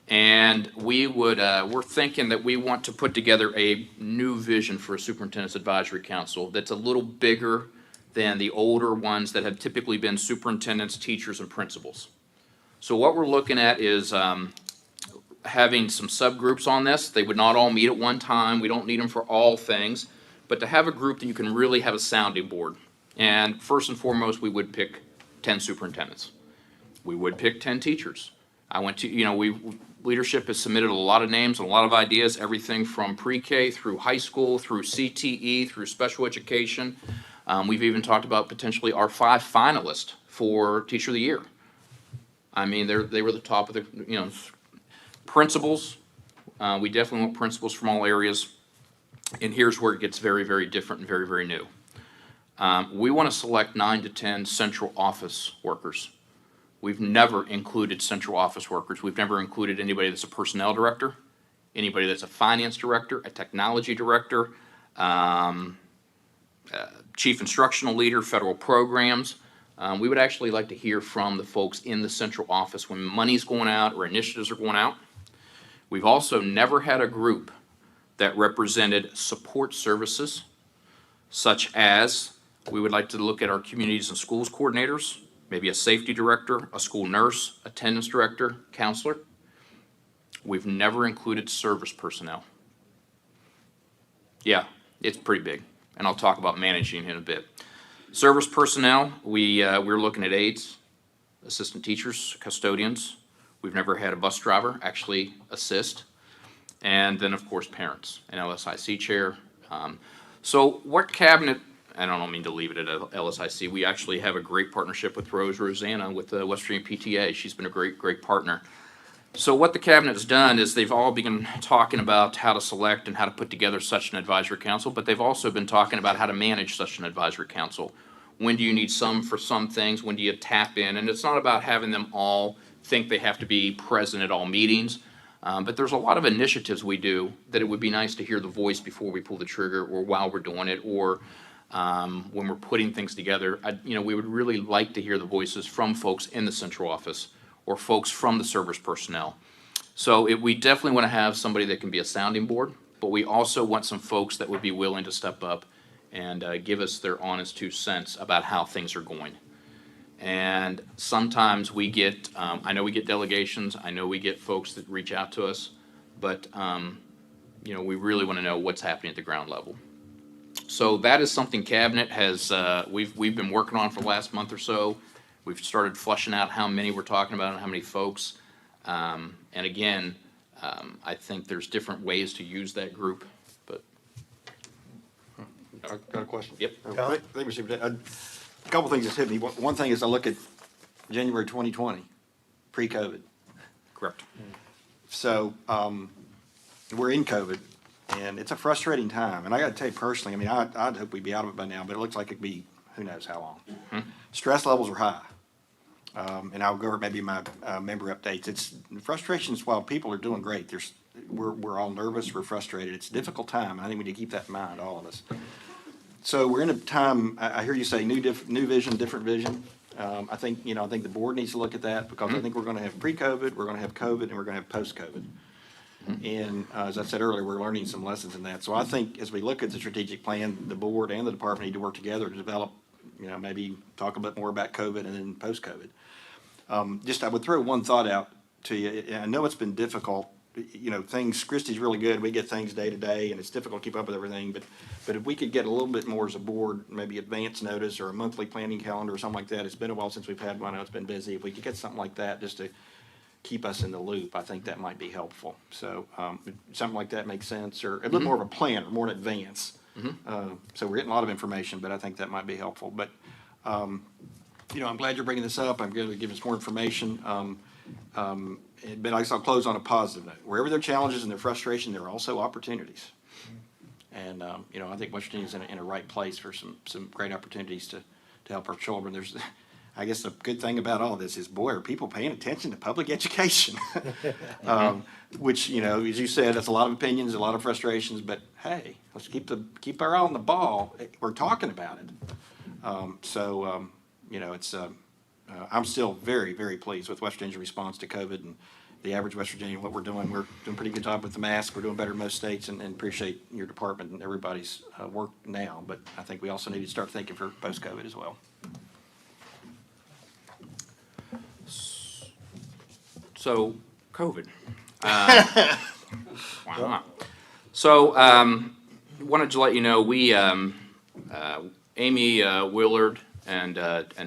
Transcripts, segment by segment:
And we're thinking that we want to put together a new vision for a superintendent's advisory council that's a little bigger than the older ones that have typically been superintendents, teachers, and principals. So what we're looking at is having some subgroups on this. They would not all meet at one time. We don't need them for all things, but to have a group that you can really have a sounding board. And first and foremost, we would pick 10 superintendents. We would pick 10 teachers. Leadership has submitted a lot of names and a lot of ideas, everything from pre-K through high school, through CTE, through special education. We've even talked about potentially our 5 finalists for Teacher of the Year. I mean, they were the top of the, principals. We definitely want principals from all areas. And here's where it gets very, very different and very, very new. We want to select 9 to 10 central office workers. We've never included central office workers. We've never included anybody that's a personnel director, anybody that's a finance director, a technology director, chief instructional leader, federal programs. We would actually like to hear from the folks in the central office when money's going out or initiatives are going out. We've also never had a group that represented support services, such as we would like to look at our communities and schools coordinators, maybe a safety director, a school nurse, attendance director, counselor. We've never included service personnel. Yeah, it's pretty big, and I'll talk about managing in a bit. Service personnel, we're looking at aides, assistant teachers, custodians. We've never had a bus driver actually assist. And then, of course, parents, an LSIC chair. So what cabinet, I don't mean to leave it at LSIC. We actually have a great partnership with Rosanna with the West Virginia PTA. She's been a great partner. So what the cabinet has done is they've all been talking about how to select and how to put together such an advisory council, but they've also been talking about how to manage such an advisory council. When do you need some for some things? When do you tap in? And it's not about having them all think they have to be present at all meetings. But there's a lot of initiatives we do that it would be nice to hear the voice before we pull the trigger or while we're doing it, or when we're putting things together. We would really like to hear the voices from folks in the central office or folks from the service personnel. So we definitely want to have somebody that can be a sounding board, but we also want some folks that would be willing to step up and give us their honest 2 cents about how things are going. And sometimes we get, I know we get delegations, I know we get folks that reach out to us, but we really want to know what's happening at the ground level. So that is something Cabinet has, we've been working on for the last month or so. We've started flushing out how many we're talking about and how many folks. And again, I think there's different ways to use that group, but. I got a question. Yep. Thank you, Superintendent. A couple things just hit me. One thing is I look at January 2020, pre-COVID. Correct. So we're in COVID, and it's a frustrating time. And I got to tell you personally, I mean, I'd hope we'd be out of it by now, but it looks like it'd be who knows how long. Stress levels are high. And I'll go over maybe my member updates. It's frustrations while people are doing great. We're all nervous, we're frustrated. It's a difficult time. I think we need to keep that in mind, all of us. So we're in a time, I hear you say new vision, different vision. I think the board needs to look at that because I think we're going to have pre-COVID, we're going to have COVID, and we're going to have post-COVID. And as I said earlier, we're learning some lessons in that. So I think as we look at the strategic plan, the board and the department need to work together to develop, maybe talk a bit more about COVID and then post-COVID. I would throw one thought out to you. I know it's been difficult. Christy's really good. We get things day to day, and it's difficult to keep up with everything. But if we could get a little bit more as a board, maybe advance notice or a monthly planning calendar or something like that. It's been a while since we've had one. I know it's been busy. If we could get something like that just to keep us in the loop, I think that might be helpful. So something like that makes sense, or a little more of a plan, or more in advance. So we're getting a lot of information, but I think that might be helpful. But I'm glad you're bringing this up. I'm going to give us more information. But I guess I'll close on a positive note. Wherever there are challenges and there are frustration, there are also opportunities. And I think West Virginia's in a right place for some great opportunities to help our children. I guess the good thing about all this is, boy, are people paying attention to public education? Which, as you said, that's a lot of opinions, a lot of frustrations. But hey, let's keep our eye on the ball. We're talking about it. I'm still very, very pleased with West Virginia's response to COVID the average West Virginian what we're doing. We're doing a pretty good job with the mask. We're doing better than most states, and appreciate your department and everybody's work now. But I think we also need to start thinking for post-COVID as well. So, COVID. Why not? So, wanted to let you know, we, Amy Willard and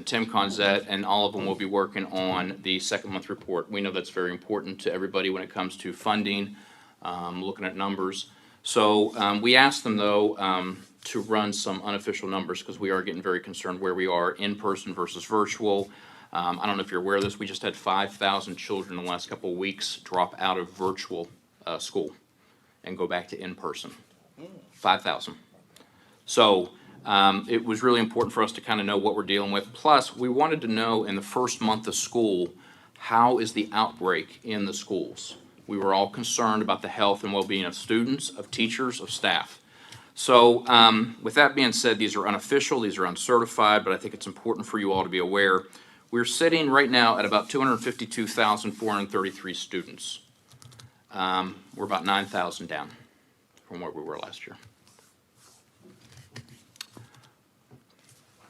Tim Conzette and all of them will be working on the second month report. We know that's very important to everybody when it comes to funding, looking at numbers. So, we asked them though, to run some unofficial numbers because we are getting very concerned where we are in person versus virtual. I don't know if you're aware of this, we just had 5,000 children in the last couple of weeks drop out of virtual school and go back to in-person. 5,000. So it was really important for us to kind of know what we're dealing with. Plus, we wanted to know in the first month of school, how is the outbreak in the schools? We were all concerned about the health and well-being of students, of teachers, of staff. So with that being said, these are unofficial, these are uncertified, but I think it's important for you all to be aware. We're sitting right now at about 252,433 students. We're about 9,000 down from where we were last year.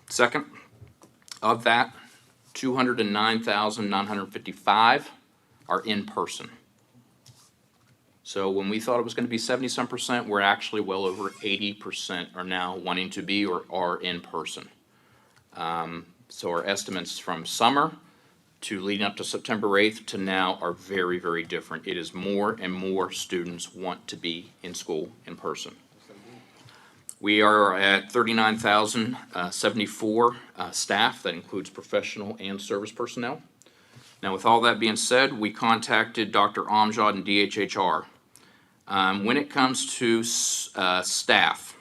Second, of that, 209,955 are in person. So when we thought it was going to be 70-some%, we're actually well over 80% are now wanting to be or are in person. So our estimates from summer to leading up to September 8th to now are very, very different. It is more and more students want to be in school in person. We are at 39,074 staff. That includes professional and service personnel. Now, with all that being said, we contacted Dr. Amjad and DHHR. When it comes to staff,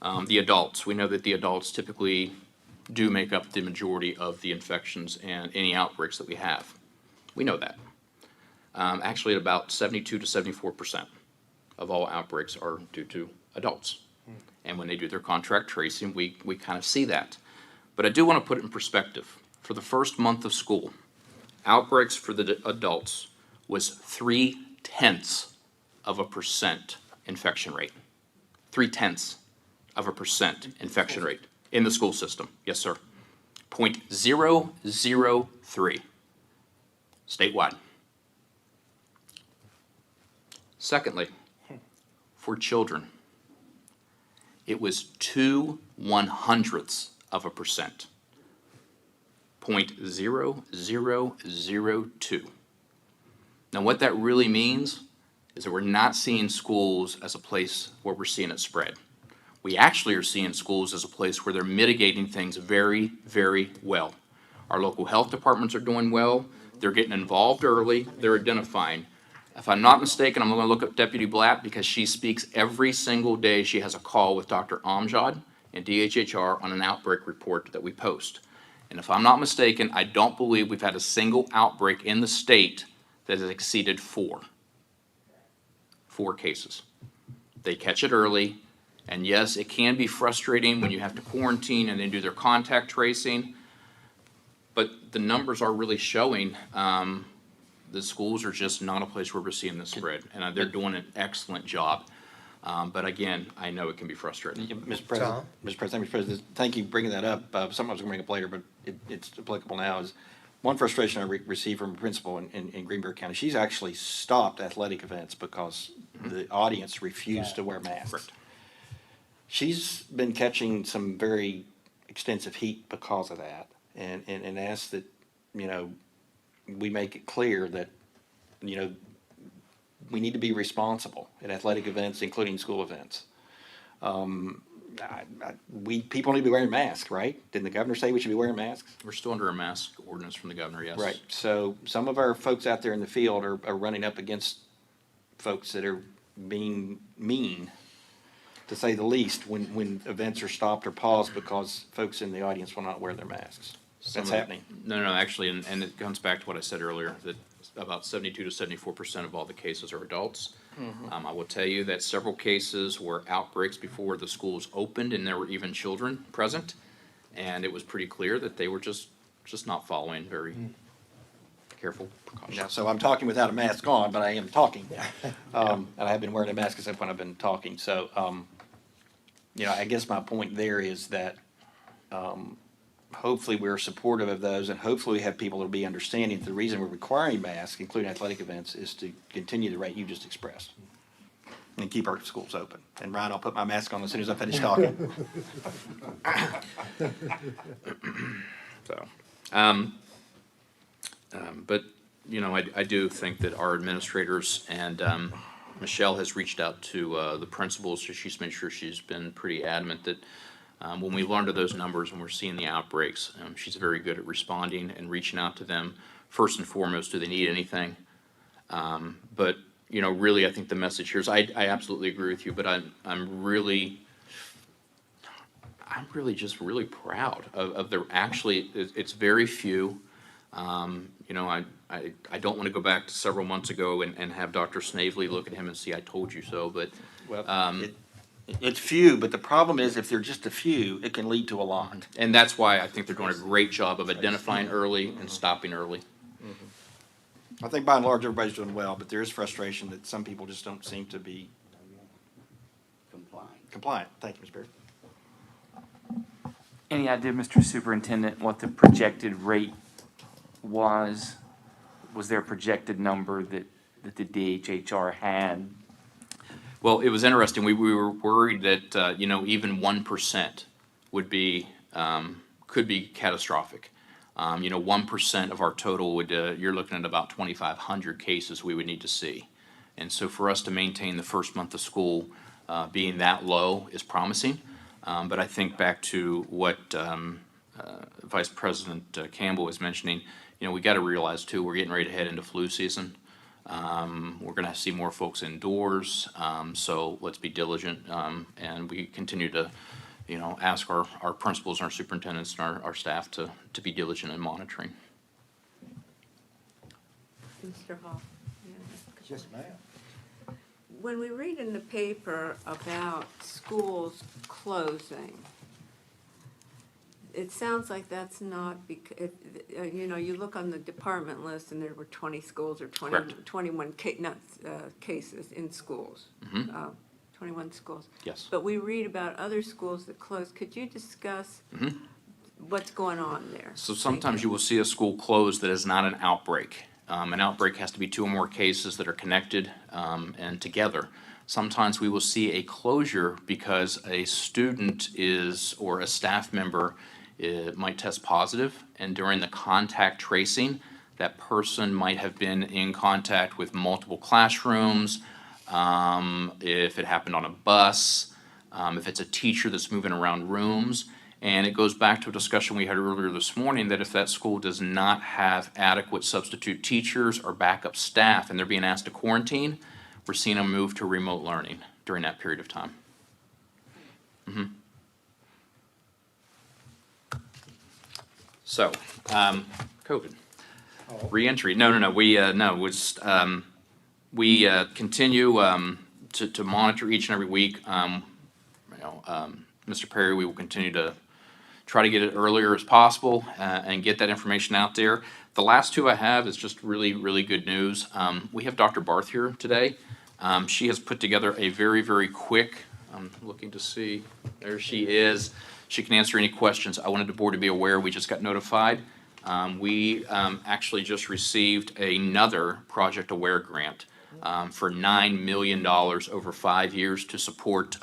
the adults, we know that the adults typically do make up the majority of the infections and any outbreaks that we have. We know that. Actually, at about 72 to 74% of all outbreaks are due to adults. And when they do their contract tracing, we kind of see that. But I do want to put it in perspective. For the first month of school, outbreaks for the adults was 0.3% infection rate. 0.3% infection rate in the school system. Yes, sir. 0.003 statewide. Secondly, for children, it was 0.02%. 0.0002. Now, what that really means is that we're not seeing schools as a place where we're seeing it spread. We actually are seeing schools as a place where they're mitigating things very, very well. Our local health departments are doing well. They're getting involved early. They're identifying. If I'm not mistaken, I'm going to look up Deputy Blatt because she speaks every single day. She has a call with Dr. Amjad and DHHR on an outbreak report that we post. And if I'm not mistaken, I don't believe we've had a single outbreak in the state that has exceeded 4 cases. They catch it early. And yes, it can be frustrating when you have to quarantine and then do their contact tracing, but the numbers are really showing the schools are just not a place where we're seeing this spread, and they're doing an excellent job. But again, I know it can be frustrating. Mr. President, Mr. President, thank you for bringing that up. Something I was going to bring up later, but it's applicable now. Is one frustration I received from a principal in Greenberg County. She's actually stopped athletic events because the audience refused to wear masks. Correct. She's been catching some very extensive heat because of that, and asked that, we make it clear that, we need to be responsible at athletic events, including school events. People need to be wearing masks, right? Didn't the governor say we should be wearing masks? We're still under a mask ordinance from the governor, yes. Right. So some of our folks out there in the field are running up against folks that are being mean, to say the least, when events are stopped or paused because folks in the audience will not wear their masks. That's happening. No, actually, and it comes back to what I said earlier, that about 72 to 74% of all the cases are adults. I will tell you that several cases were outbreaks before the schools opened and there were even children present, and it was pretty clear that they were just not following very careful Yeah, precautions. so I'm talking without a mask on, but I am talking. And I have been wearing a mask except when I've been talking. So, I guess my point there is that hopefully we're supportive of those, and hopefully we have people that will be understanding that the reason we're requiring masks, including athletic events, is to continue the rate you just expressed and keep our schools open. And Ryan, I'll put my mask on as soon as I finish talking. So, but, I do think that our administrators and Michelle has reached out to the principals, so she's made sure she's been pretty adamant that when we learn to those numbers and we're seeing the outbreaks, she's very good at responding and reaching out to them. First and foremost, do they need anything? But, really, I think the message here is I absolutely agree with you, but I'm really just really proud of the, actually, it's very few. I don't want to go back to several months ago and have Dr. Snavely look at him and see, I told you so, but, Well, it's few, but the problem is if they're just a few, it can lead to a lot. and that's why I think they're doing a great job of identifying early and stopping early. I think by and large, everybody's doing well, but there is frustration that some people just don't seem to be compliant. Thank you, Ms. Beard. Any idea, Mr. Superintendent, what the projected rate was? Was there a projected number that the DHHR had? Well, it was interesting. We were worried that, even 1% would be, could be catastrophic. 1% of our total would, you're looking at about 2,500 cases we would need to see. And so for us to maintain the first month of school being that low is promising. But I think back to what Vice President Campbell was mentioning, we got to realize too, we're getting ready to head into flu season. We're going to see more folks indoors, so let's be diligent, and we continue to, ask our principals and our superintendents and our staff to be diligent in monitoring. Mr. Hall? Yes, ma'am. When we read in the paper about schools closing, it sounds like that's not because, you look on the department list and there were 20 schools or 20, Correct. 21 cases in schools. 21 schools. Yes. But we read about other schools that closed. Could you discuss what's going on there? So sometimes you will see a school close that is not an outbreak. An outbreak has to be 2 or more cases that are connected and together. Sometimes we will see a closure because a student or a staff member might test positive, and during the contact tracing, that person might have been in contact with multiple classrooms. If it happened on a bus, if it's a teacher that's moving around rooms. And it goes back to a discussion we had earlier this morning that if that school does not have adequate substitute teachers or backup staff and they're being asked to quarantine, we're seeing them move to remote learning during that period of time. So, COVID. Reentry. No. We continue to monitor each and every week. Mr. Perry, we will continue to try to get it earlier as possible and get that information out there. The last 2 I have is just really, really good news. We have Dr. Barth here today. She has put together a very, very quick, I'm looking to see, there she is. She can answer any questions. I wanted the board to be aware, we just got notified. We actually just received another Project Aware grant for $9 million over 5 years to support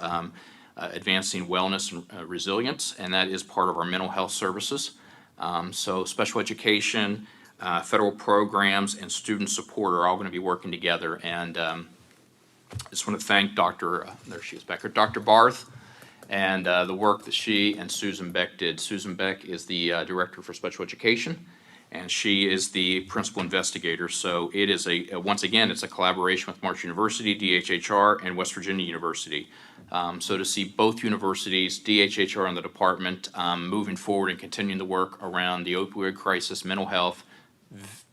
advancing wellness and resilience, and that is part of our mental health services. So special education, federal programs, and student support are all going to be working together. And I just want to thank there she is back here, Dr. Barth, and the work that she and Susan Beck did. Susan Beck is the Director for Special Education, and she is the Principal Investigator. So it is once again, it's a collaboration with March University, DHHR, and West Virginia University. So to see both universities, DHHR and the department, moving forward and continuing the work around the opioid crisis, mental health,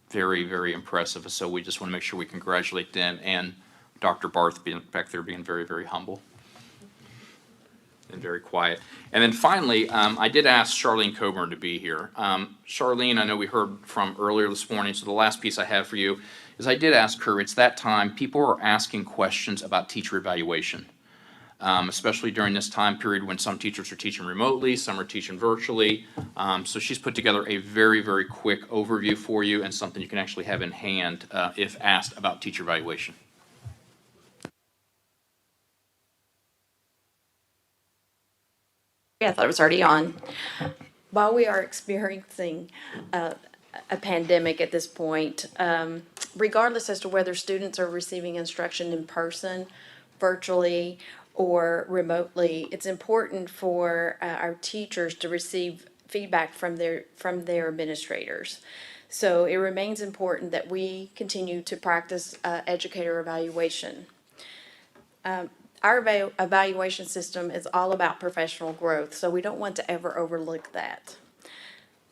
very, very impressive. So we just want to make sure we congratulate them and Dr. Barth being back there being very, very humble. been very quiet. And then finally, I did ask Charlene Coburn to be here. Charlene, I know we heard from earlier this morning, so the last piece I have for you is I did ask her, it's that time, people are asking questions about teacher evaluation. Especially during this time period when some teachers are teaching remotely, some are teaching virtually. So she's put together a very, very quick overview for you and something you can actually have in hand if asked about teacher evaluation. Yeah, I thought it was already on. While we are experiencing a pandemic at this point, regardless as to whether students are receiving instruction in person, virtually, or remotely, it's important for our teachers to receive feedback from their administrators. So it remains important that we continue to practice educator evaluation. Our evaluation system is all about professional growth, so we don't want to ever overlook that.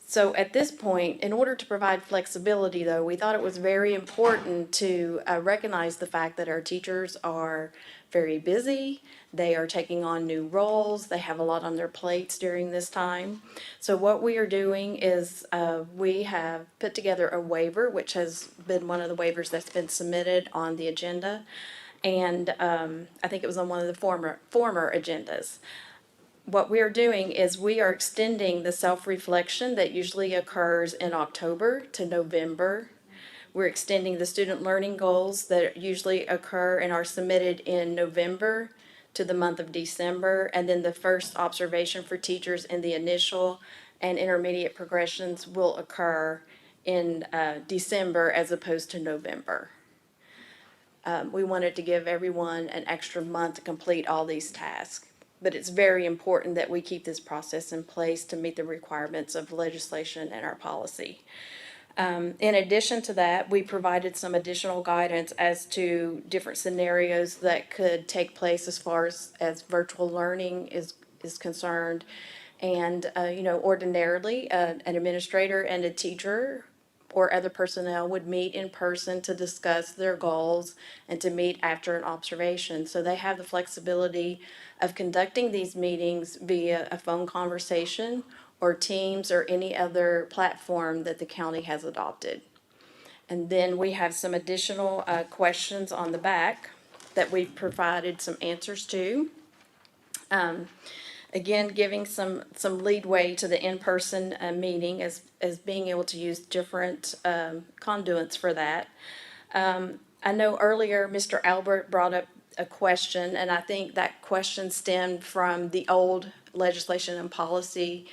So at this point, in order to provide flexibility, though, we thought it was very important to recognize the fact that our teachers are very busy. They are taking on new roles. They have a lot on their plates during this time. So what we are doing is we have put together a waiver, which has been one of the waivers that's been submitted on the agenda. And I think it was on one of the former agendas. What we are doing is we are extending the self-reflection that usually occurs in October to November. We're extending the student learning goals that usually occur and are submitted in November to the month of December. And then the first observation for teachers in the initial and intermediate progressions will occur in December as opposed to November. We wanted to give everyone an extra month to complete all these tasks. But it's very important that we keep this process in place to meet the requirements of legislation and our policy. In addition to that, we provided some additional guidance as to different scenarios that could take place as far as virtual learning is concerned. And, ordinarily, an administrator and a teacher or other personnel would meet in person to discuss their goals and to meet after an observation. So they have the flexibility of conducting these meetings via a phone conversation or Teams or any other platform that the county has adopted. And then we have some additional questions on the back that we've provided some answers to. Again, giving some leadway to the in-person meeting as being able to use different conduits for that. I know earlier Mr. Albert brought up a question, and I think that question stemmed from the old legislation and policy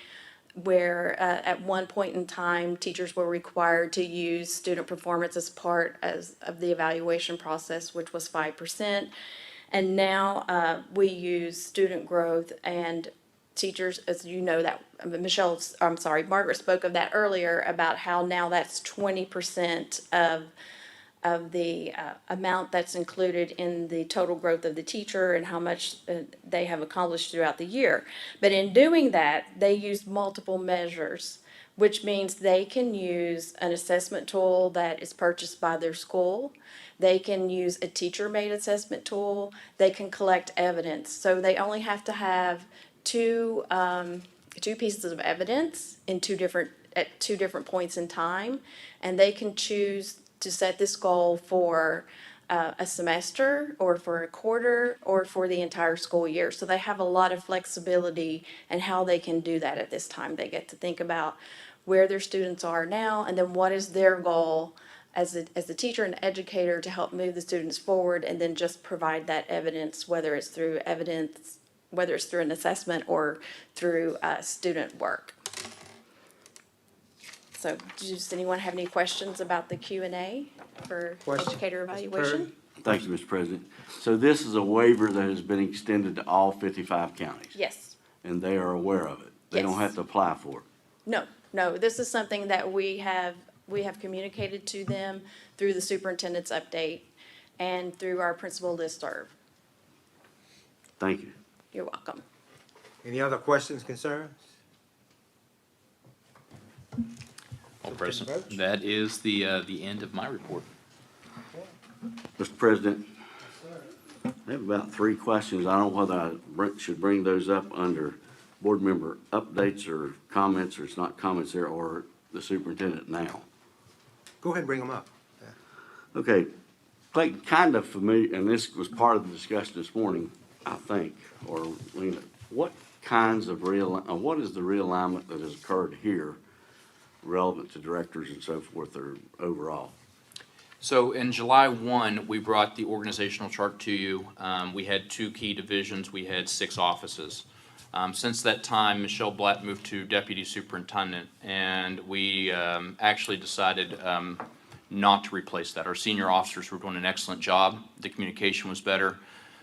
where at one point in time, teachers were required to use student performance as part of the evaluation process, which was 5%. And now we use student growth, and teachers, as you know, that Margaret spoke of that earlier about how now that's 20% of the amount that's included in the total growth of the teacher and how much they have accomplished throughout the year. But in doing that, they use multiple measures, which means they can use an assessment tool that is purchased by their school. They can use a teacher-made assessment tool. They can collect evidence. So they only have to have two pieces of evidence at two different points in time, and they can choose to set this goal for a semester or for a quarter or for the entire school year. So they have a lot of flexibility in how they can do that at this time. They get to think about where their students are now and then what is their goal as a teacher and educator to help move the students forward, and then just provide that evidence, whether it's through an assessment or through student work. So does anyone have any questions about the Q&A for educator evaluation? Thank you, Mr. President. So this is a waiver that has been extended to all 55 counties? Yes. And they are aware of it? They don't Yes. have to apply for it? No, this is something that we have communicated to them through the superintendent's update and through our principal listserv. Thank you. You're welcome. Any other questions, concerns? Well, President, that is the end of my report. Mr. President, I have about 3 questions. I don't know whether should bring those up under board member updates or comments, or it's not comments there, or the superintendent now. Go ahead and bring them up. Okay, Clayton, kind of familiar, and this was part of the discussion this morning, I think, or Lena, what kinds of what is the realignment that has occurred here relevant to directors and so forth, or overall? So in July 1, we brought the organizational chart to you. We had 2 key divisions. We had 6 offices. Since that time, Michelle Blatt moved to deputy superintendent, and we actually decided not to replace that. Our senior officers were doing an excellent job. The communication was better.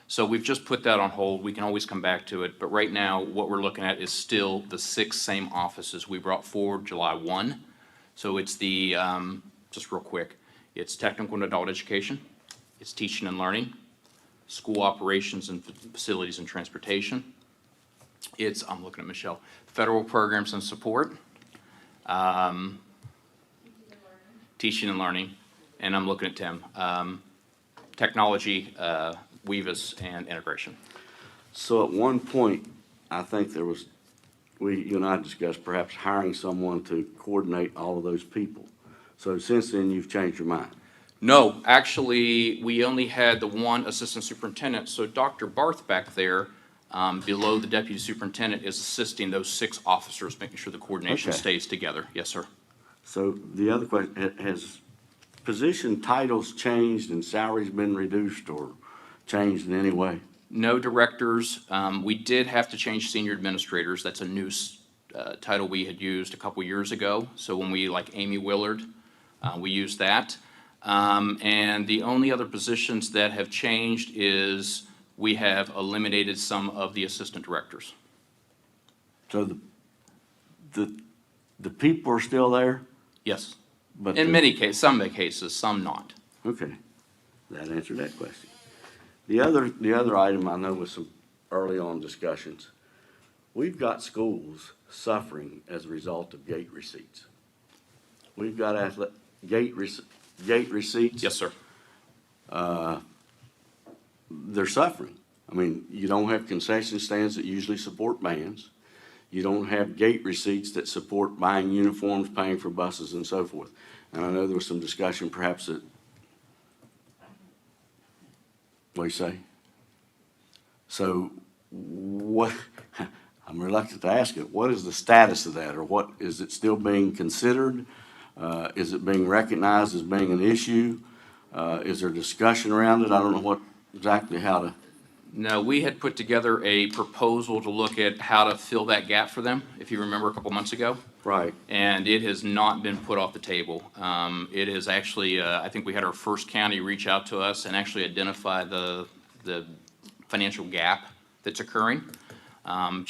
So we've just put that on hold. We can always come back to it. But right now, what we're looking at is still the 6 same offices we brought forward July 1. So it's the, just real quick, it's technical and adult education, it's teaching and learning, school operations and facilities and transportation. It's, I'm looking at Michelle, federal programs and support, teaching and learning, and I'm looking at Tim, technology, WVBE and integration. So at one point, I think there was, you and I discussed perhaps hiring someone to coordinate all of those people. So since then, you've changed your mind? No, actually, we only had the 1 assistant superintendent, so Dr. Barth back there, below the deputy superintendent, is assisting those 6 officers, making sure the coordination Okay. stays together. Yes, sir. So the other question, has position titles changed and salaries been reduced or changed in any way? No directors. We did have to change senior administrators. That's a new title we had used a couple years ago. So when we, like Amy Willard, we used that. And the only other positions that have changed is we have eliminated some of the assistant directors. So the people are still there? Yes. But In many cases, some cases, some not. Okay, that answered that question. The other item I know was some early on discussions. We've got schools suffering as a result of gate receipts. We've got gate receipts. Yes, sir. They're suffering. I mean, you don't have concession stands that usually support bands. You don't have gate receipts that support buying uniforms, paying for buses, and so forth. And I know there was some discussion perhaps that, what do you say? So what, I'm reluctant to ask it, what is the status of that? Or what, is it still being considered? Is it being recognized as being an issue? Is there discussion around it? I don't know exactly how to. No, we had put together a proposal to look at how to fill that gap for them, if you remember a couple months ago. Right. And it has not been put off the table. It is actually, I think we had our first county reach out to us and actually identify the financial gap that's occurring. And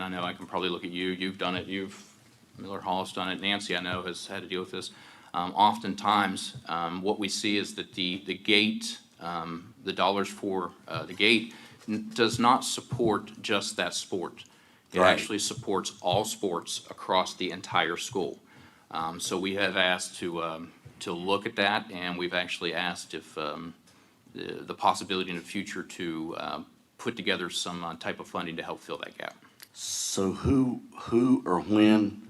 I know I can probably look at you, you've done it, Miller Hall has done it, Nancy I know has had to deal with this. Oftentimes, what we see is that the gate, the dollars for the gate does not support just that sport. It Right. actually supports all sports across the entire school. So we have asked to look at that, and we've actually asked if the possibility in the future to put together some type of funding to help fill that gap. So who or when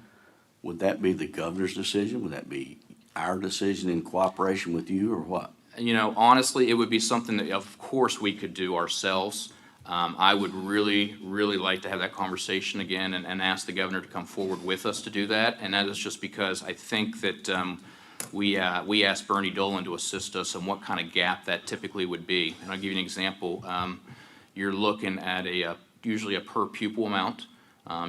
would that be? The governor's decision? Would that be our decision in cooperation with you, or what? You know, honestly, it would be something that, of course, we could do ourselves. I would really, really like to have that conversation again and ask the governor to come forward with us to do that. And that is just because I think that we asked Bernie Dolan to assist us on what kind of gap that typically would be. And I'll give you an example. You're looking at usually a per pupil amount.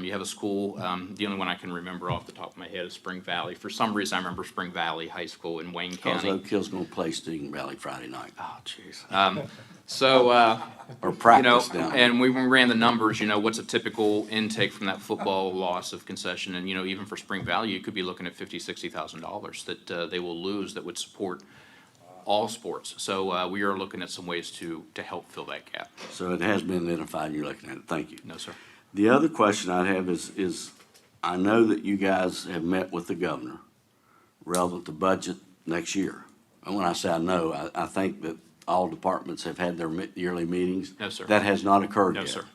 You have a school, the only one I can remember off the top of my head is Spring Valley. For some reason, I remember Spring Valley High School in Wayne Because County. Oak Hill's gonna play Stephen Valley Friday night. Oh, jeez. So, Or you know, practice down there. and we ran the numbers, you know, what's a typical intake from that football loss of concession? And, you know, even for Spring Valley, you could be looking at $50,000-$60,000 that they will lose that would support all sports. So we are looking at some ways to help fill that gap. So it has been identified, and you're looking at it. Thank you. No, sir. The other question I have is I know that you guys have met with the governor relevant to budget next year. And when I say I know, I think that all departments have had their yearly meetings? No, sir. That has not occurred No, yet? sir.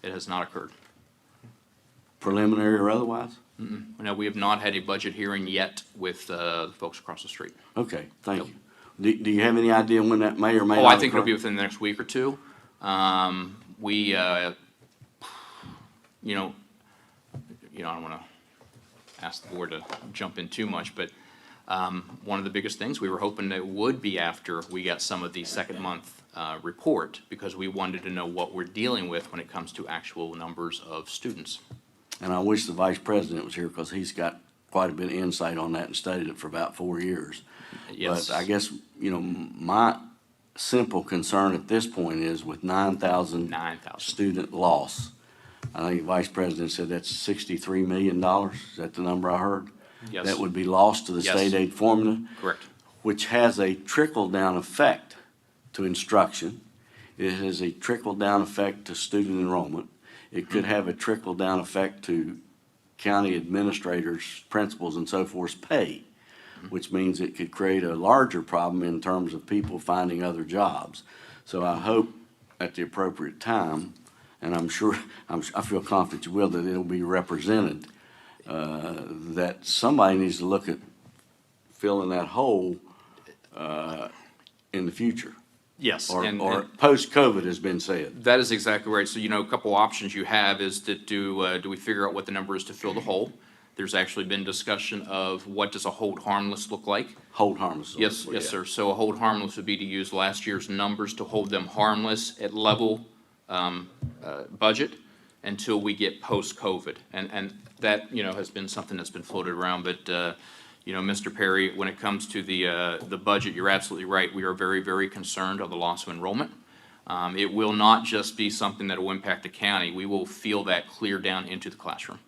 It has not occurred. Preliminary or otherwise? No, we have not had a budget hearing yet with the folks across the street. Okay, thank you. Do you have any idea when that may or may not Oh, occur? I think it'll be within the next week or two. We, you know, I don't want to ask the board to jump in too much, but one of the biggest things, we were hoping that would be after we got some of the second month report, because we wanted to know what we're dealing with when it comes to actual numbers of students. And I wish the vice president was here because he's got quite a bit of insight on that and studied it for about 4 years. Yes. But I guess, my simple concern at this point is with 9,000 9,000. student loss. I think the vice president said that's $63 million. Is that the number I heard? Yes. That would be lost to the Yes. state aid formula, Correct. which has a trickle-down effect to instruction. It has a trickle-down effect to student enrollment. It could have a trickle-down effect to county administrators, principals, and so forth's pay, which means it could create a larger problem in terms of people finding other jobs. So I hope at the appropriate time, and I'm sure, I feel confident you will, that it'll be represented, that somebody needs to look at filling that hole in the future. Yes. Or and- post-COVID has been said. That is exactly right. So, a couple options you have is that do we figure out what the number is to fill the hole? There's actually been discussion of what does a hold harmless look like? Hold harmless. Yes, yes, sir. So a hold harmless would be to use last year's numbers to hold them harmless at level budget until we get post-COVID. And that, has been something that's been floated around. But, Mr. Perry, when it comes to the budget, you're absolutely right. We are very, very concerned of the loss of enrollment. It will not just be something that will impact the county. We will feel that clear down into the classroom.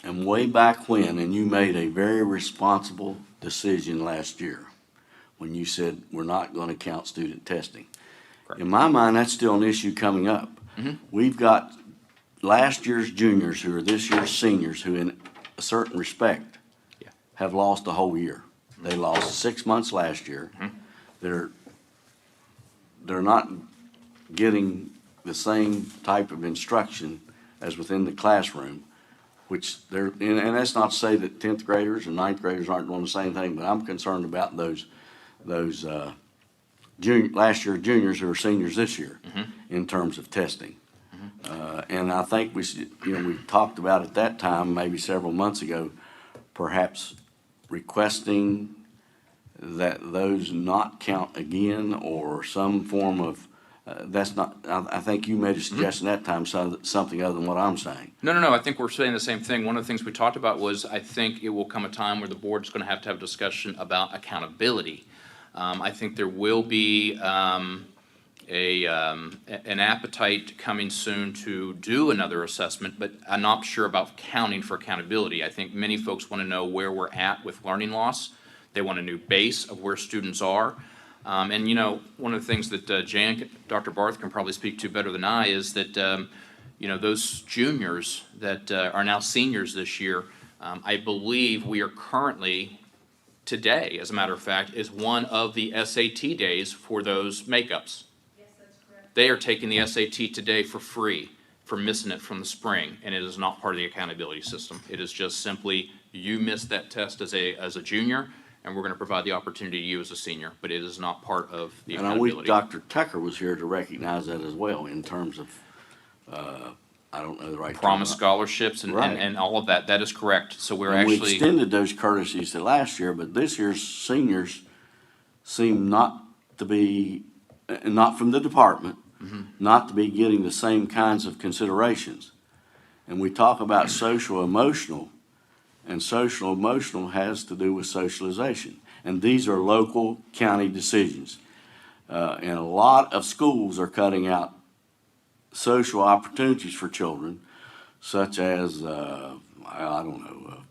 And way back when, and you made a very responsible decision last year, when you said we're not gonna count student testing. Correct. In my mind, that's still an issue coming up. We've got last year's juniors who are this year's seniors who in a certain respect Yeah. have lost a whole year. They lost 6 months last year. They're not getting the same type of instruction as within the classroom, which and that's not to say that 10th graders and 9th graders aren't doing the same thing, but I'm concerned about those last year juniors who are seniors this year in terms of testing. And I think we talked about at that time, maybe several months ago, perhaps requesting that those not count again or some form of, that's not, I think you made a suggestion that time, something other than what I'm saying. No, I think we're saying the same thing. One of the things we talked about was, I think it will come a time where the board's gonna have to have a discussion about accountability. I think there will be, an appetite coming soon to do another assessment, but I'm not sure about counting for accountability. I think many folks wanna know where we're at with learning loss. They want a new base of where students are. And one of the things that Dr. Barth can probably speak to better than I is that, those juniors that are now seniors this year, I believe we are currently, today, as a matter of fact, is one of the SAT days for those makeups. Yes, that's correct. They are taking the SAT today for free for missing it from the spring, and it is not part of the accountability system. It is just simply, you missed that test as a junior, and we're gonna provide the opportunity to you as a senior, but it is not part of the And I wish accountability. Dr. Tucker was here to recognize that as well in terms of, I don't know the right term. Promise scholarships and Right. all of that, that is correct. So we're And we actually, extended those courtesies to last year, but this year's seniors seem not to be, not from the department, not to be getting the same kinds of considerations. And we talk about social emotional, and social emotional has to do with socialization. And these are local county decisions. And a lot of schools are cutting out social opportunities for children, such as, I don't know,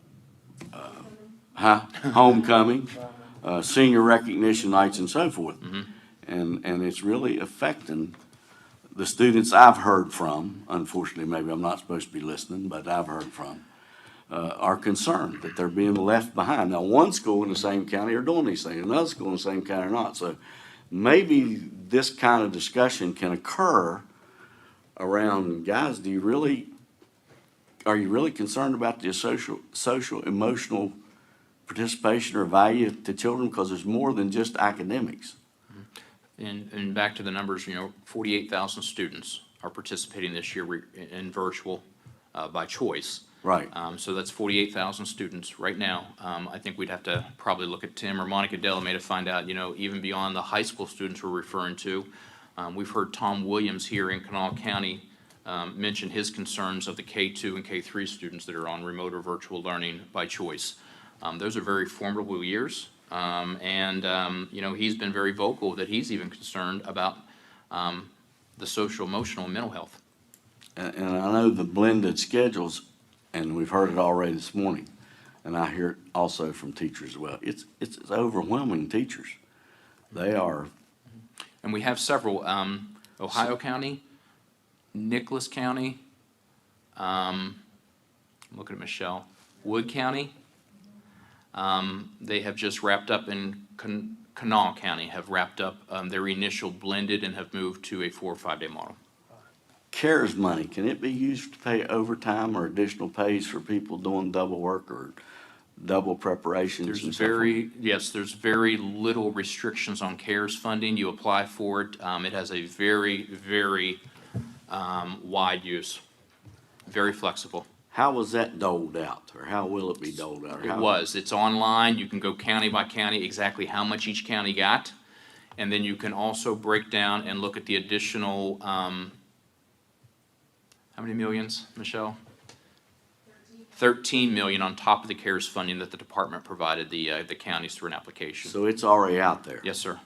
homecoming, senior recognition nights and so forth. And it's really affecting the students I've heard from, unfortunately, maybe I'm not supposed to be listening, but I've heard from, are concerned that they're being left behind. Now, one school in the same county are doing these things, another school in the same county are not. So maybe this kind of discussion can occur around, guys, are you really concerned about the social, emotional participation or value to children? Because there's more than just academics. And back to the numbers, 48,000 students are participating this year in virtual by choice. Right. So that's 48,000 students right now. I think we'd have to probably look at Tim or Monica Delamay to find out, even beyond the high school students we're referring to. We've heard Tom Williams here in Kanawha County mention his concerns of the K2 and K3 students that are on remote or virtual learning by choice. Those are very formidable years. He's been very vocal that he's even concerned about the social, emotional, and mental health. And I know the blended schedules, and we've heard it already this morning, and I hear it also from teachers as well. It's overwhelming teachers. They are. And we have several, Ohio County, Nicholas County, I'm looking at Michelle, Wood County. They have just wrapped up in Kanawha County, have wrapped up their initial blended and have moved to a 4 or 5 day model. CARES money, can it be used to pay overtime or additional pays for people doing double work or double preparations and so forth? There's very little restrictions on CARES funding. You apply for it. It has a very, very wide use, very flexible. How was that doled out, or how will it be doled out? It's online. You can go county by county, exactly how much each county got. And then you can also break down and look at the additional, how many millions, Michelle? 13 million on top of the CARES funding that the department provided the counties through an application. So it's already out there? Yes, sir.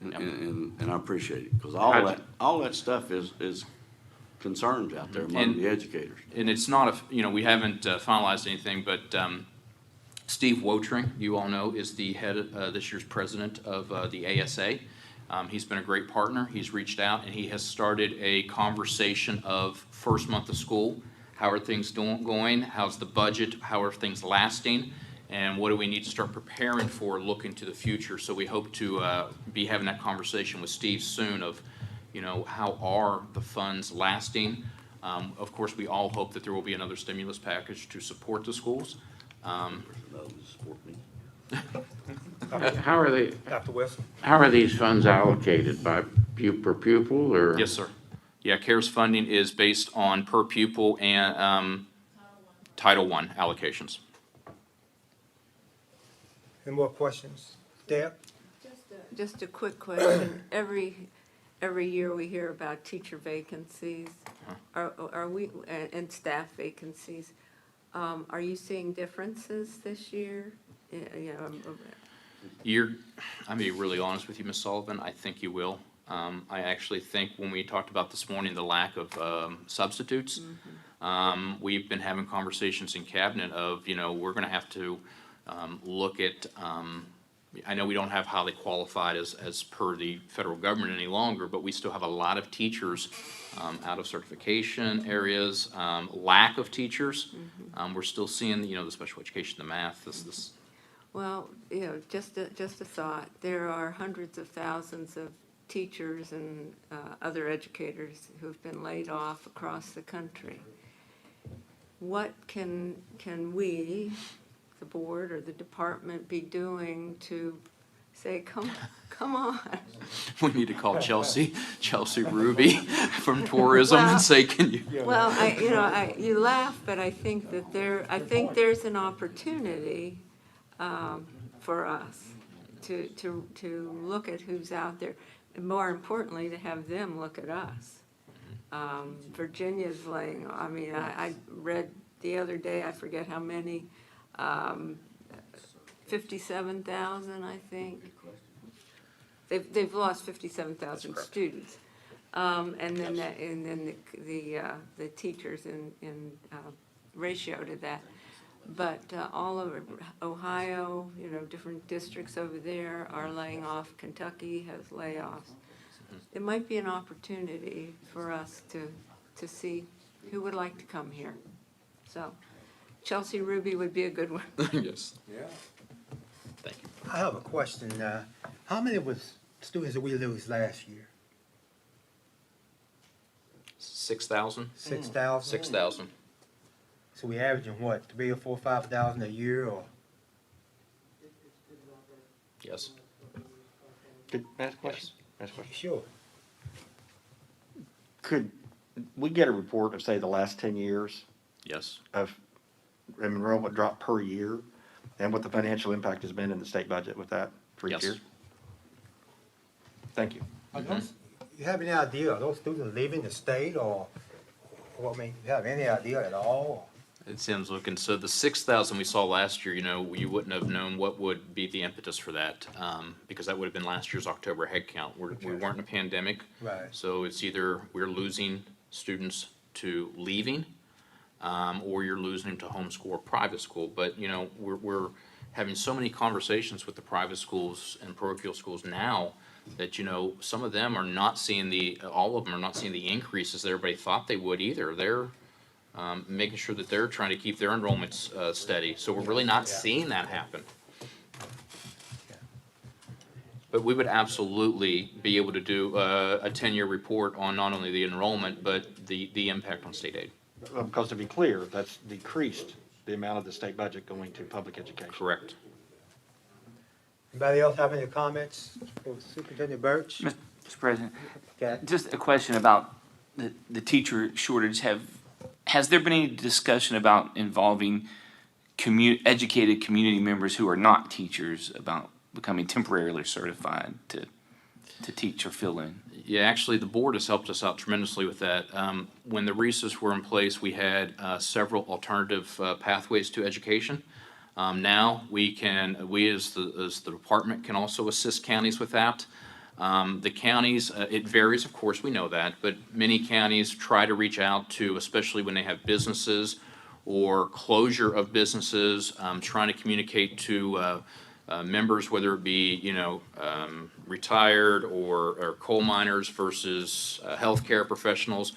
And I appreciate it, because all that stuff is concerns out there among the educators. And it's not, we haven't finalized anything, but Steve Wotring, you all know, is the head of this year's president of the ASA. He's been a great partner. He's reached out and he has started a conversation of first month of school. How are things going? How's the budget? How are things lasting? And what do we need to start preparing for looking to the future? So we hope to be having that conversation with Steve soon of, how are the funds lasting? Of course, we all hope that there will be another stimulus package to support the schools. How are they, Dr. Wilson? how are these funds allocated, by per pupil, or? Yes, sir. Yeah, CARES funding is based on per pupil and Title I allocations. Any more questions? Deb? Just a quick question. Every year we hear about teacher vacancies. Are we, and staff vacancies. Are you seeing differences this year? I'm being really honest with you, Ms. Sullivan, I think you will. I actually think when we talked about this morning, the lack of substitutes, we've been having conversations in cabinet of, we're gonna have to look at, I know we don't have highly qualified as per the federal government any longer, but we still have a lot of teachers out of certification areas, lack of teachers. We're still seeing, the special education, the math, this. Well, just a thought. There are hundreds of thousands of teachers and other educators who've been laid off across the country. What can we, the board or the department, be doing to say, come on? We need to call Chelsea Ruby from tourism and say, can you? Well, you laugh, but I think that there's an opportunity for us to look at who's out there, and more importantly, to have them look at us. Virginia's laying, I read the other day, I forget how many, 57,000, I think. They've lost 57,000 students. And then the teachers in ratio to that. But all over Ohio, different districts over there are laying off. Kentucky has layoffs. It might be an opportunity for us to see who would like to come here. So Chelsea Ruby would be a good one. Yes. I have a question. How many was students did we lose last year? 6,000? 6,000? 6,000. So we averaging what, 3 or 4, 5,000 a year, or? Yes. Could I ask a question? Ask a question. Sure. Could we get a report of, say, the last 10 years Yes. of enrollment drop per year and what the financial impact has been in the state budget with that for each Yes. year? Thank you. Are those, you have any idea, are those students leaving the state, or, I mean, you have any idea at all? It seems looking, so the 6,000 we saw last year, you know, you wouldn't have known what would be the impetus for that, because that would have been last year's October head count. We weren't in a pandemic. Right. So it's either we're losing students to leaving, or you're losing them to homeschool or private school. But, you know, we're having so many conversations with the private schools and parochial schools now that, you know, some of them are not seeing all of them are not seeing the increases that everybody thought they would either. They're making sure that they're trying to keep their enrollments steady. So we're really not seeing that happen. But we would absolutely be able to do a 10-year report on not only the enrollment, but the impact on state aid. Because to be clear, that's decreased the amount of the state budget going to public education. Correct. Anybody else have any comments for Superintendent Birch? Mr. President, Okay. just a question about the teacher shortage. Has there been any discussion about involving educated community members who are not teachers about becoming temporarily certified to teach or fill in? Yeah, actually, the board has helped us out tremendously with that. When the RESAs were in place, we had several alternative pathways to education. Now we as the department can also assist counties with that. The counties, it varies, of course, we know that, but many counties try to reach out to, especially when they have businesses or closure of businesses, trying to communicate to members, whether it be, you know, retired or coal miners versus healthcare professionals,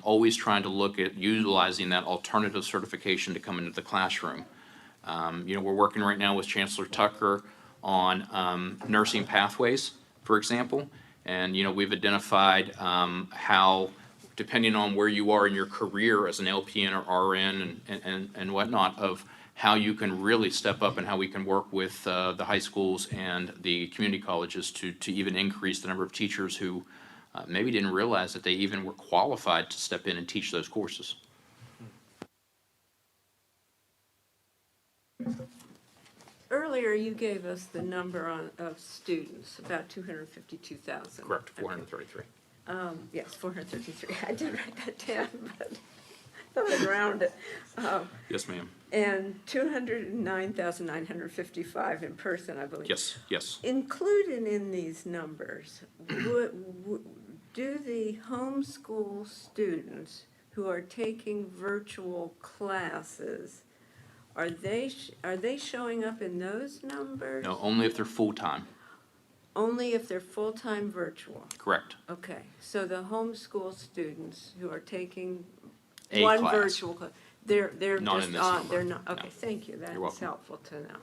always trying to look at utilizing that alternative certification to come into the classroom. You know, we're working right now with Chancellor Tucker on nursing pathways, for example, and, you know, we've identified how, depending on where you are in your career as an LPN or RN and whatnot, of how you can really step up and how we can work with the high schools and the community colleges to even increase the number of teachers who maybe didn't realize that they even were qualified to step in and teach those courses. Earlier, you gave us the number of students, about 252,000. Correct, 433. Yes, 433. I did write that down, but thought I'd round it. Yes, ma'am. And 209,955 in person, I believe. Yes, yes. Included in these numbers, do the homeschool students who are taking virtual classes, are they showing up in those numbers? No, only if they're full-time. Only if they're full-time virtual? Correct. Okay, so the homeschool students who are taking A one class. virtual class, they're Not just in this on, number. they're not, okay, No. thank you, that's welcome. helpful to know.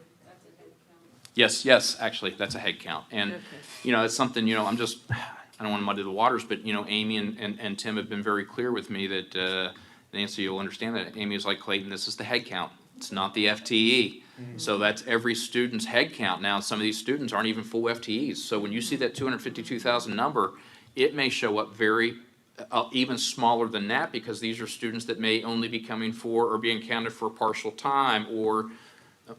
Yes, yes, actually, that's a head count. And, Okay. you know, it's something, you know, I don't want to muddy the waters, but, you know, Amy and Tim have been very clear with me that, Nancy, you'll understand that. Amy is like, Clayton, this is the head count. It's not the FTE. So that's every student's head count. Now, some of these students aren't even full FTEs. So when you see that 252,000 number, it may show up very, even smaller than that, because these are students that may only be coming for or being counted for partial time or,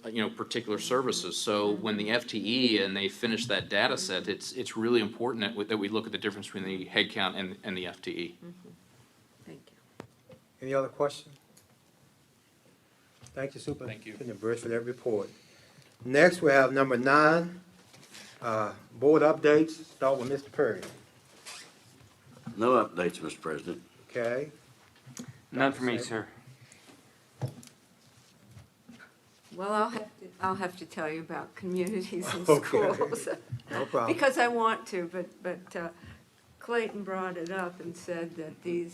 you know, particular services. So when the FTE and they finish that data set, it's really important that we look at the difference between the head count and the FTE. Thank you. Any other questions? Thank you, Superintendent Birch, for that report. Next, we have number 9, board updates. Start with Mr. Perry. No updates, Mr. President. Okay. None for me, sir. Well, I'll have to tell you about communities and Okay. schools. No problem. Because I want to, but Clayton brought it up and said that the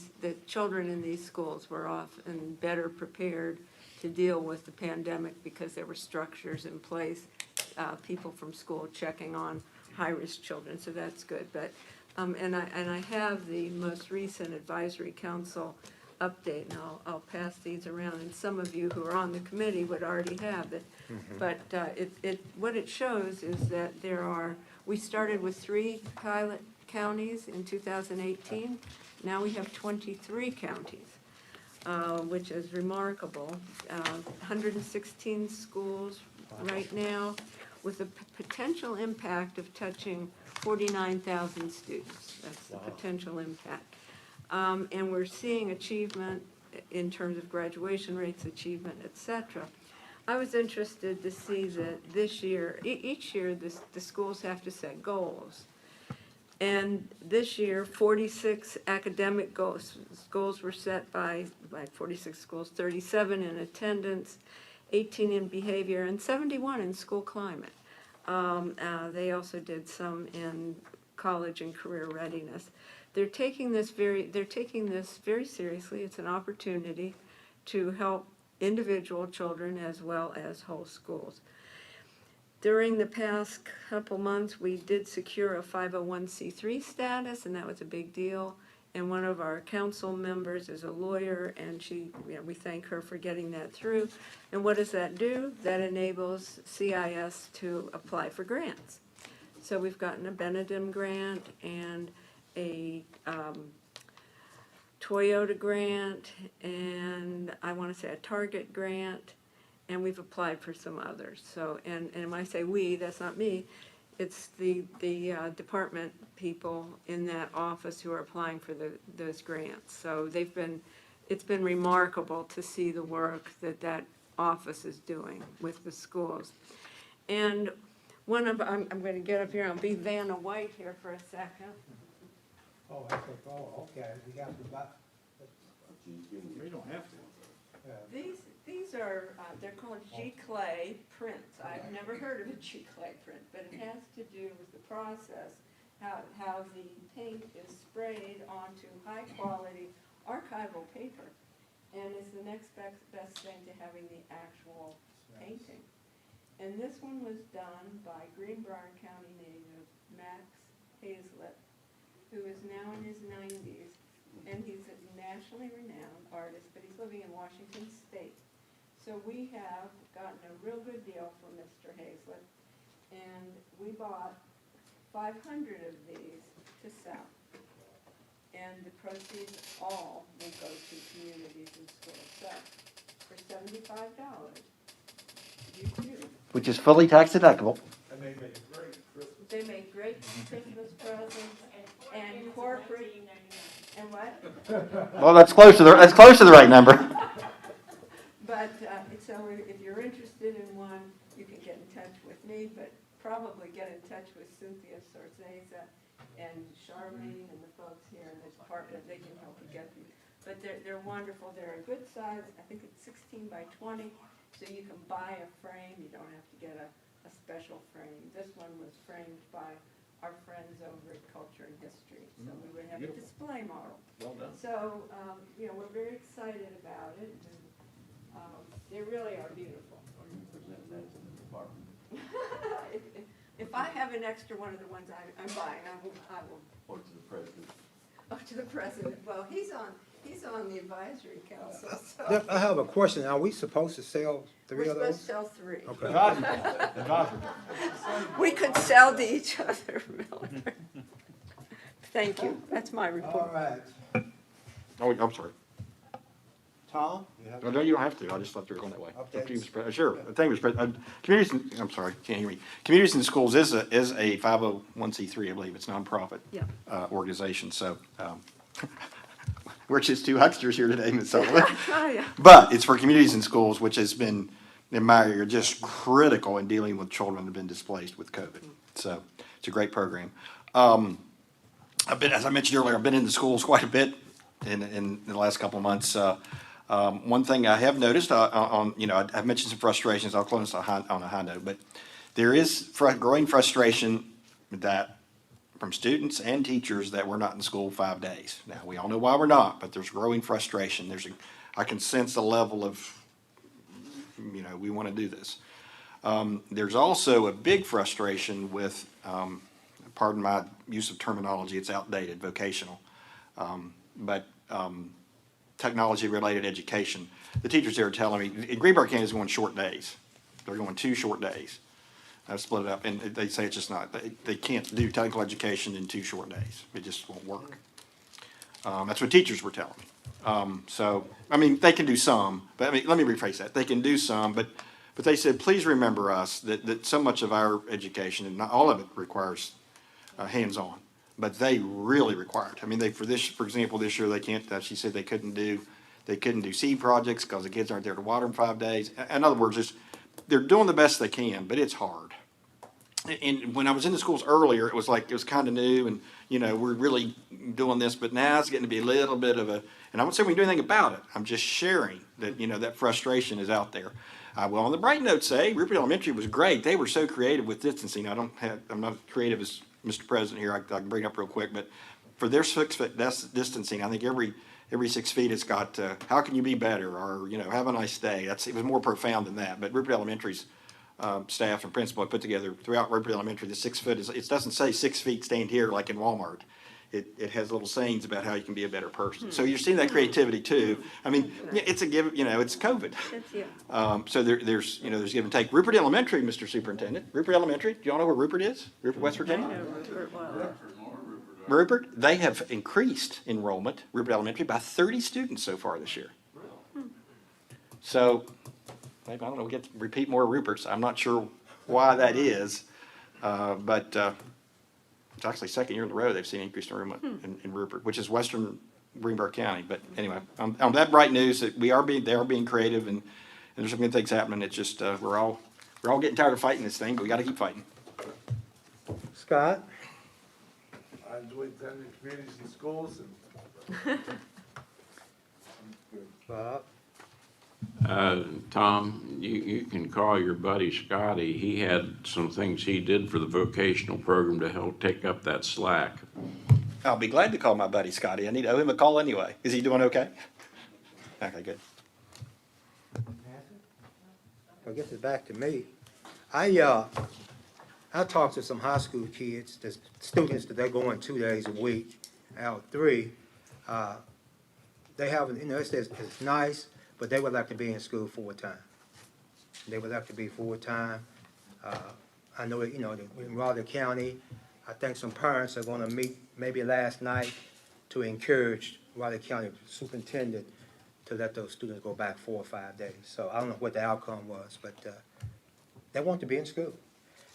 children in these schools were often better prepared to deal with the pandemic because there were structures in place, people from school checking on high-risk children, so that's good. But, and I have the most recent advisory council update, and I'll pass these around, and some of you who are on the committee would already have it. But what it shows is that we started with 3 pilot counties in 2018. Now we have 23 counties, which is remarkable. 116 schools right now, with a potential impact of touching 49,000 students. That's the potential impact. And we're seeing achievement in terms of graduation rates, achievement, et cetera. I was interested to see that this year, each year, the schools have to set goals. And this year, 46 academic goals were set by 46 schools, 37 in attendance, 18 in behavior, and 71 in school climate. They also did some in college and career readiness. They're taking this very seriously. It's an opportunity to help individual children as well as whole schools. During the past couple months, we did secure a 501c3 status, and that was a big deal. And one of our council members is a lawyer, and we thank her for getting that through. And what does that do? That enables CIS to apply for grants. So we've gotten a Benedum grant and a Toyota grant, and I want to say a Target grant, and we've applied for some others. So, and when I say we, that's not me, it's the department people in that office who are applying for those grants. So it's been remarkable to see the work that office is doing with the schools. And I'm going to get up here, I'll be Vanna White here for a second. Oh, that's okay, we have to buy. We don't have to. These are, they're called G-clay prints. I've never heard of a G-clay print, but it has to do with the process, how the paint is sprayed onto high-quality archival paper, and it's the next best thing to having the actual painting. And this one was done by Greenbrier County native Max Hazlett, who is now in his 90s, and he's a nationally renowned artist, but he's living in Washington State. So we have gotten a real good deal from Mr. Hazlett, and we bought 500 of these to sell. And the proceeds all will go to communities and schools. So for $75, you too. Which is fully tax deductible. They make great Christmas presents and corporate, and what? Well, that's close to the right number. But, so if you're interested in one, you can get in touch with me, but probably get in touch with Cynthia Sorzeza and Charlene and the folks here in the department. They can help you get these. But they're wonderful. They're a good size. I think it's 16 by 20, so you can buy a frame. You don't have to get a special frame. This one was framed by our friends over at Culture and History, so we would have a display model. Well done. So, we're very excited about it. And, they really are beautiful. If I have an extra one of the ones I'm buying, I will. Or to the president. Oh, to the president. Well, he's on the advisory council, so. I have a question, are we supposed to sell We're 3 of supposed those? to sell 3. Okay. We could sell to each other, Miller. Thank you. That's my All report. right, Oh, I'm sorry. Tom? you have- No, you don't have to. I just thought you were going that way. Updates. Sure. Thank you, Communities, I'm sorry, can't hear me. Communities in Schools is a 501c3, I believe. It's a nonprofit Yeah. organization, so, we're just 2 hucksters here today, Ms. Sullivan. Oh, yeah. But it's for Communities in Schools, which has been, in my area, just critical in dealing with children that have been displaced with COVID. So it's a great program. As I mentioned earlier, I've been in the schools quite a bit in the last couple of months. One thing I have noticed I've mentioned some frustrations. I'll close on a high note, but there is growing frustration from students and teachers that we're not in school 5 days. Now, we all know why we're not, but there's growing frustration. I can sense a level of, we want to do this. There's also a big frustration with pardon my use of terminology, it's outdated, vocational. But technology-related education. The teachers there are telling me, in Greenberg County is going short days. They're going 2 short days. I've split it up, and they say it's just not, they can't do technical education in 2 short days. It just won't work. That's what teachers were telling me. So, I mean, they can do some, but I mean, let me rephrase that. They can do some, but they said, please remember us, that so much of our education, and not all of it requires hands-on, but they really require it. I mean, for example, this year, they can't, she said they couldn't do seed projects because the kids aren't there to water them 5 days. In other words, they're doing the best they can, but it's hard. And when I was in the schools earlier, it was kind of new, and, you know, we're really doing this, but now it's getting to be a little bit of a, and I won't say we can do anything about it. I'm just sharing that, you know, that frustration is out there. I will, on the bright note, say Rupert Elementary was great. They were so creative with distancing. I'm not creative as Mr. President here. I can bring it up real quick, but for their 6-foot distancing, I think every 6 feet it's got, how can you be better, or, you know, have a nice day. It was more profound than that, but Rupert Elementary's staff and principal have put together throughout Rupert Elementary, the 6 foot it doesn't say 6 feet stand here like in Walmart. It has little sayings about how you can be a better person. So you're seeing that creativity too. I mean, it's a give, you know, it's COVID. So there's give and take. Rupert Elementary, Mr. Superintendent, Rupert Elementary, do y'all know where Rupert is? Rupert, West Virginia? Rupert, they have increased enrollment, Rupert Elementary, by 30 students so far this year. So, maybe, I don't know, we get to repeat more Ruperts. I'm not sure why that is, but it's actually 2nd year in a row they've seen increased enrollment in Rupert, which is western Greenberg County. But anyway, on that bright news, that they are being creative, and there's some good things happening. It's just we're all getting tired of fighting this thing, but we got to keep fighting. Scott? I enjoy attending communities and schools, and Bob? Tom, you can call your buddy Scotty. He had some things he did for the vocational program to help take up that slack. I'll be glad to call my buddy Scotty. I need to owe him a call anyway. Is he doing okay? Okay, good. I guess it's back to me. I talked to some high school kids, the students that they're going 2 days a week, out 3. They have, you know, it's nice, but they would like to be in school full-time. They would like to be full-time. I know that, you know, in Raleigh County, I think some parents are gonna meet maybe last night to encourage Raleigh County superintendent to let those students go back 4 or 5 days. So I don't know what the outcome was, but they want to be in school.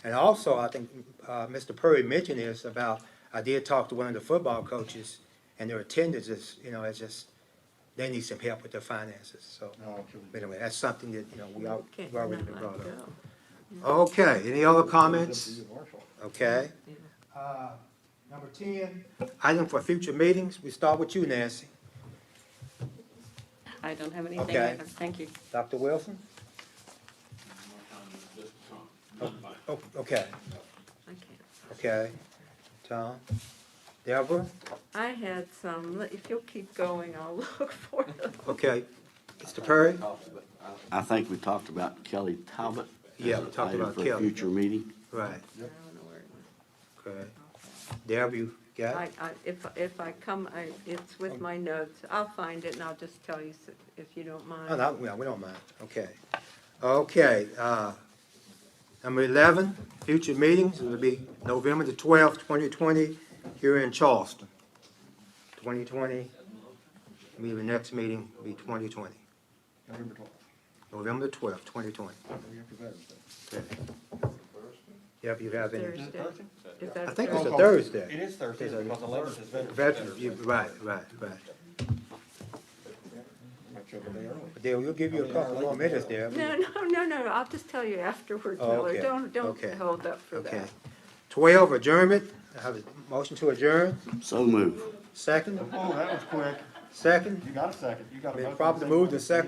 And also, I think Mr. Purdy mentioned this about, I did talk to one of the football coaches, and their attendance is, you know, it's just, they need some help with their finances. So anyway, that's something that, you know, we've already been brought up. Okay, any other comments? Okay. Number 10, item for future meetings. We start with you, Nancy. I don't have anything Okay. either. Thank you. Dr. Wilson? Oh, okay, I can't. okay. Tom? Deborah? I had some, if you'll keep going, I'll look for them. Okay. Mr. Perry? I think we talked about Kelly Talbot. Yeah, as we an talked item about for a Kelly. future meeting. Right, I don't know where it was. okay. Deborah, you got it? If I come, it's with my notes. I'll find it and I'll just tell you if you don't Oh, mind. no, we don't mind, okay. Okay, number 11, future meetings, it will be November the 12th, 2020, here in Charleston. 2020, maybe the next meeting will be 2020. November the 12th, 2020. Okay. Yep, you have any? Thursday. Is that I think Thursday? it's a Thursday. It is Thursday, because 11th is Veterans Veterans, right. Dale, we'll give you a couple more minutes there. No, I'll just tell you afterwards, Oh, Miller. okay. Don't Okay. hold up for Okay. that. 12, adjournment. I have a motion to adjourn. So move. Second? Oh, that was quick. Second? You got a second. You got a Been motion. properly moved and second.